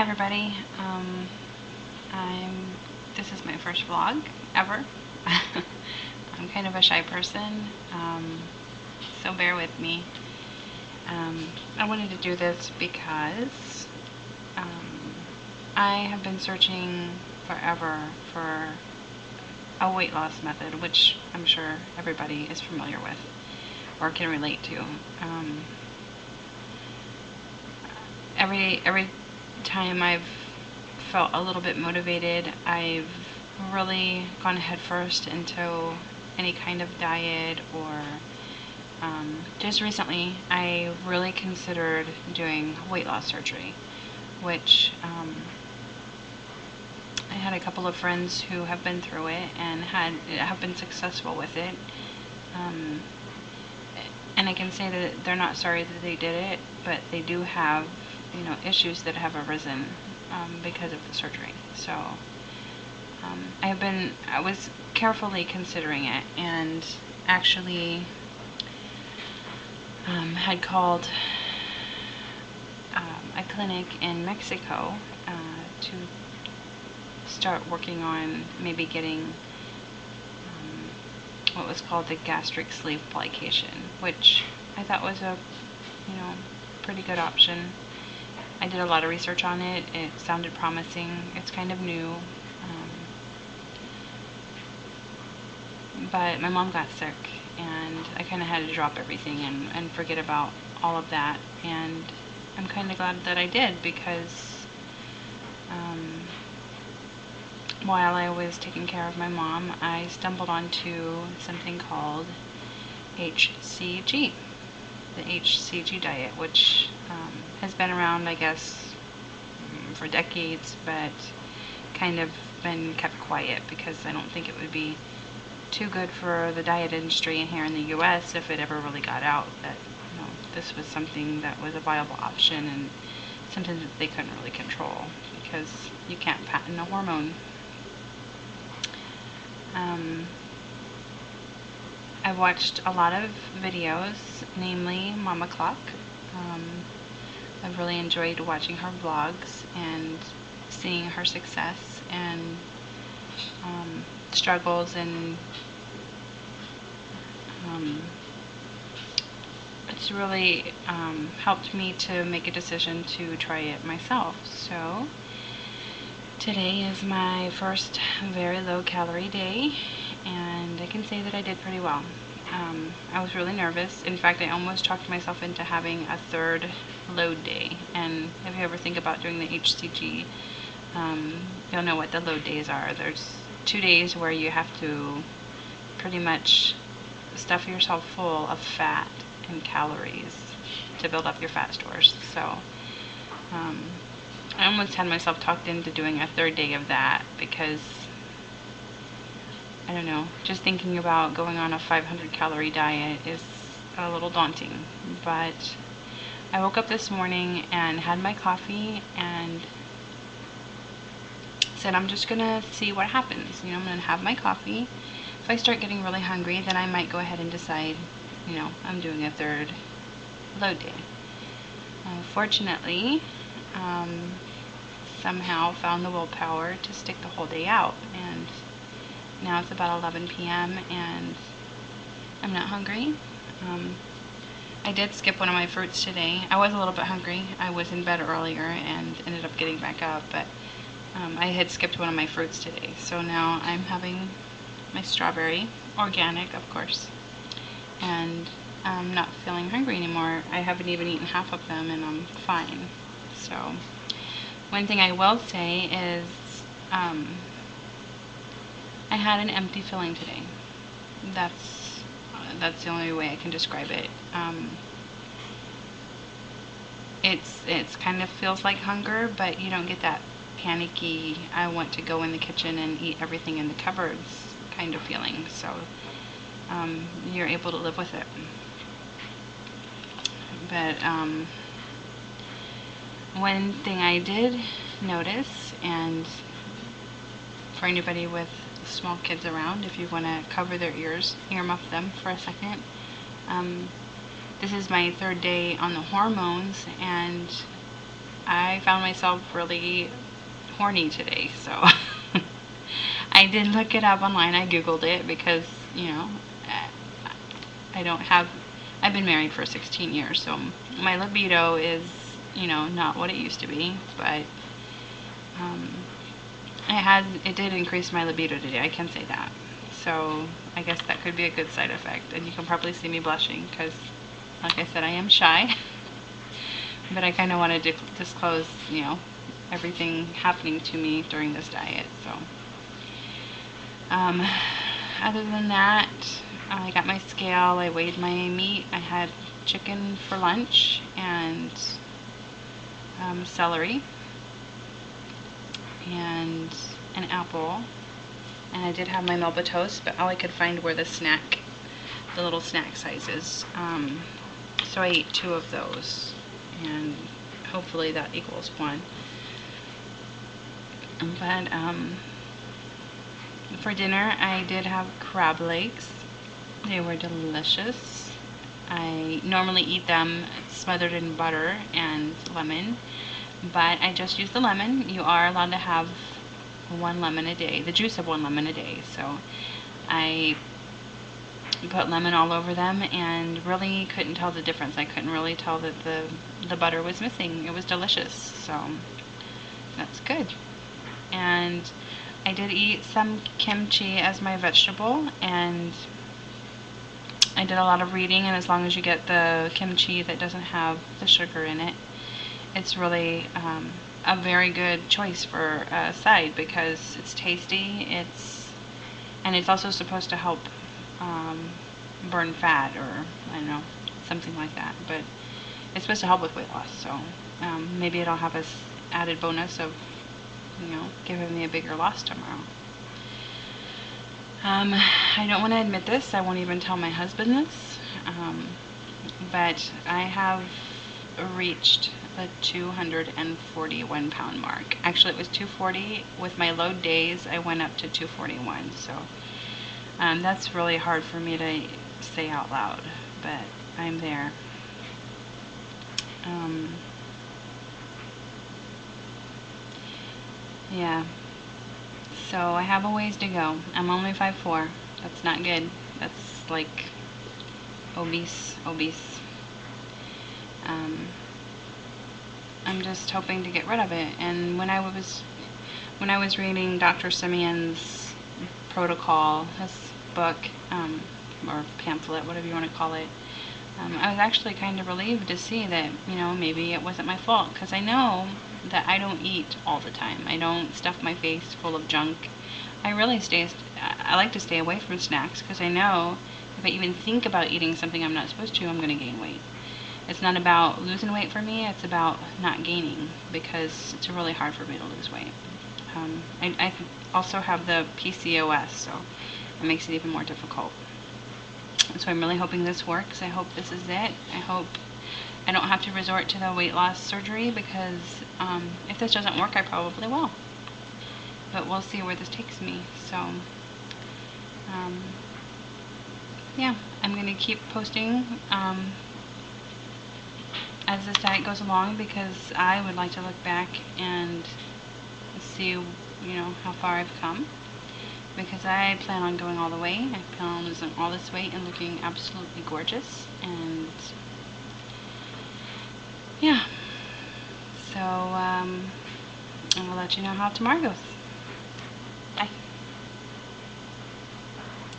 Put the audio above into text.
everybody. This is my first vlog ever. I'm kind of a shy person, so bear with me. I wanted to do this because I have been searching forever for a weight loss method, which I'm sure everybody is familiar with or can relate to. Every time I've felt a little bit motivated, I've really gone headfirst into any kind of diet, or just recently I really considered doing weight loss surgery, which I had a couple of friends who have been through it and have been successful with it, and I can say that they're not sorry that they did it, but they do have, you know, issues that have arisen because of the surgery. So I was carefully considering it, and actually had called a clinic in Mexico to start working on maybe getting what was called the gastric sleeve plication, which I thought was a, you know, pretty good option. I did a lot of research on it. It sounded promising. It's kind of new. But my mom got sick, and I kind of had to drop everything and forget about all of that. And I'm kind of glad that I did, because while I was taking care of my mom, I stumbled onto something called HCG, the HCG Diet, which has been around, I guess, for decades, but kind of been kept quiet because I don't think it would be too good for the diet industry here in the US if it ever really got out that, you know, this was something that was a viable option and something that they couldn't really control, because you can't patent a hormone. I've watched a lot of videos, namely Mama Clock. I've really enjoyed watching her vlogs and seeing her success and struggles, and it's really helped me to make a decision to try it myself. So today is my first very low calorie day, and I can say that I did pretty well. I was really nervous. In fact, I almost talked myself into having a third load day. And if you ever think about doing the HCG, you'll know what the load days are. There's 2 days where you have to pretty much stuff yourself full of fat and calories to build up your fat stores. So I almost had myself talked into doing a third day of that, because I don't know, just thinking about going on a 500 calorie diet is a little daunting. But I woke up this morning and had my coffee and said, I'm just gonna see what happens. You know, I'm gonna have my coffee. If I start getting really hungry, then I might go ahead and decide, you know, I'm doing a third load day. Fortunately, somehow found the willpower to stick the whole day out, and now it's about 11 p.m. and I'm not hungry. I did skip one of my fruits today. I was a little bit hungry. I was in bed earlier and ended up getting back up, but I had skipped one of my fruits today. So now I'm having my strawberry, organic of course, and I'm not feeling hungry anymore. I haven't even eaten half of them and I'm fine. So one thing I will say is I had an empty feeling today. That's the only way I can describe it. It's kind of feels like hunger, but you don't get that panicky, I want to go in the kitchen and eat everything in the cupboards kind of feeling. So you're able to live with it. But one thing I did notice, and for anybody with small kids around, if you want to cover their ears, earmuff them for a second, this is my third day on the hormones, and I I found myself really horny today, so I did look it up online. I googled it because, you know, I don't have, I've been married for 16 years, so my libido is, you know, not what it used to be, but it did increase my libido today, I can say that. So I guess that could be a good side effect, and you can probably see me blushing because, like I said, I am shy, but I kind of want to disclose, you know, everything happening to me during this diet. So other than that, I got my scale, I weighed my meat, I had chicken for lunch and celery and an apple, and I did have my Melba toast, but all I could find were the little snack sizes. So I ate 2 of those, and hopefully that equals 1. But for dinner I did have crab legs. They were delicious. I normally eat them smothered in butter and lemon, but I just used the lemon. You are allowed to have 1 lemon a day, the juice of 1 lemon a day. So I put lemon all over them and really couldn't tell the difference. I couldn't really tell that the butter was missing. It was delicious, so that's good. And I did eat some kimchi as my vegetable, and I did a lot of reading, and as long as you get the kimchi that doesn't have the sugar in it, it's really a very good choice for a side because it's tasty, and it's also supposed to help burn fat, or I don't know, something like that, but it's supposed to help with weight loss, so maybe it'll have this added bonus of, you know, giving me a bigger loss tomorrow. I don't want to admit this, I won't even tell my husband this, but I have reached the 241 pound mark. Actually, it was 240. With my load days, I went up to 241, so that's really hard for me to say out loud, but I'm there. Yeah, so I have a ways to go. I'm only 5'4". That's not good. That's like obese. I'm just hoping to get rid of it. And when I was reading Dr. Simeon's protocol, his book, or pamphlet, whatever you want to call it, I was actually kind of relieved to see that, you know, maybe it wasn't my fault, because I know that I don't eat all the time. I don't stuff my face full of junk. I like to stay away from snacks, because I know if I even think about eating something I'm not supposed to, I'm going to gain weight. It's not about losing weight for me, it's about not gaining, because it's really hard for me to lose weight. I also have the PCOS, so it makes it even more difficult. So I'm really hoping this works. I hope this is it. I hope I don't have to resort to the weight loss surgery, because if this doesn't work, I probably will. But we'll see where this takes me. So yeah, I'm going to keep posting as this diet goes along, because I would like to look back and see, you know, how far I've come, because I plan on going all the way. I plan on losing all this weight and looking absolutely gorgeous, and yeah, so I'll let you know how tomorrow goes.